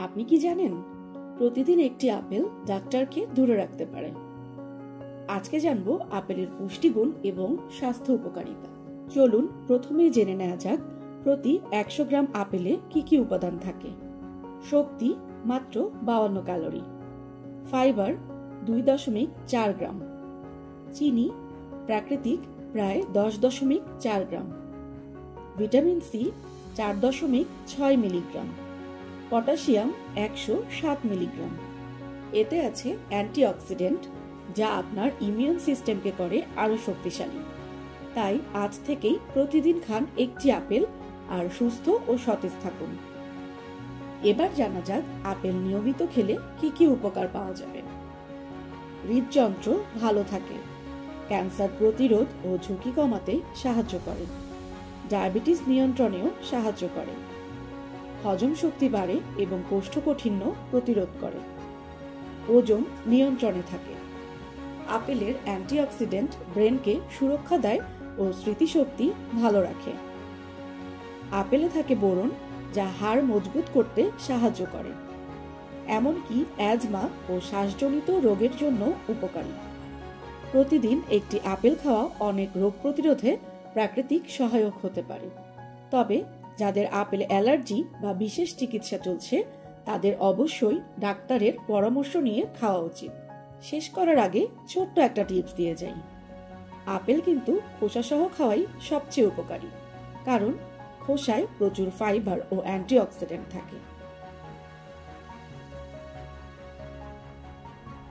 আপনি কি জানেন প্রতিদিন একটি আপেল ডাক্তারকে দূরে রাখতে পারে। আজকে জানবো আপেলের পুষ্টিগুণ এবং স্বাস্থ্য উপকারিতা। চলুন প্রথমেই জেনে নেওয়া যাক প্রতি 100 গ্রাম আপেলে কি কি উপাদান থাকে। শক্তি মাত্র 52 ক্যালোরি, ফাইবার 2.4 গ্রাম, চিনি প্রাকৃতিক প্রায় 10.4 gram, vitamin C 4.6 milligram, potassium 107 milligram. এতে আছে অ্যান্টিঅক্সিডেন্ট যা আপনার ইমিউন সিস্টেমকে করে আরো শক্তিশালী। তাই আজ থেকেই প্রতিদিন খান একটি আপেল আর সুস্থ ও সতেজ থাকুন। এবার জানা যাক আপেল নিয়মিত খেলে কি কি উপকার পাওয়া যাবে। হৃদযন্ত্র ভালো থাকে, ক্যান্সার প্রতিরোধ ও ঝুঁকি কমাতে সাহায্য করে, ডায়াবেটিস নিয়ন্ত্রণেও সাহায্য করে, হজম শক্তি বাড়ে এবং কোষ্ঠকাঠিন্য প্রতিরোধ করে, ওজন নিয়ন্ত্রণে থাকে। আপেলের অ্যান্টিঅক্সিডেন্ট ব্রেনকে সুরক্ষা দেয় ও স্মৃতিশক্তি ভালো রাখে। আপেলে থাকে বোরন যা হাড় মজবুত করতে সাহায্য করে, এমনকি অ্যাজমা ও শ্বাসজনিত রোগের জন্য উপকারী। প্রতিদিন একটি আপেল খাওয়া অনেক রোগ প্রতিরোধে প্রাকৃতিক সহায়ক হতে পারে। তবে যাদের আপেল অ্যালার্জি বা বিশেষ চিকিৎসা চলছে তাদের অবশ্যই ডাক্তারের পরামর্শ নিয়ে খাওয়া উচিত। শেষ করার আগে ছোট্ট একটা টিপস দিয়ে যাই। আপেল কিন্তু খোসাসহ খাওয়াই সবচেয়ে উপকারী, কারণ খোসায় প্রচুর ফাইবার ও অ্যান্টিঅক্সিডেন্ট থাকে।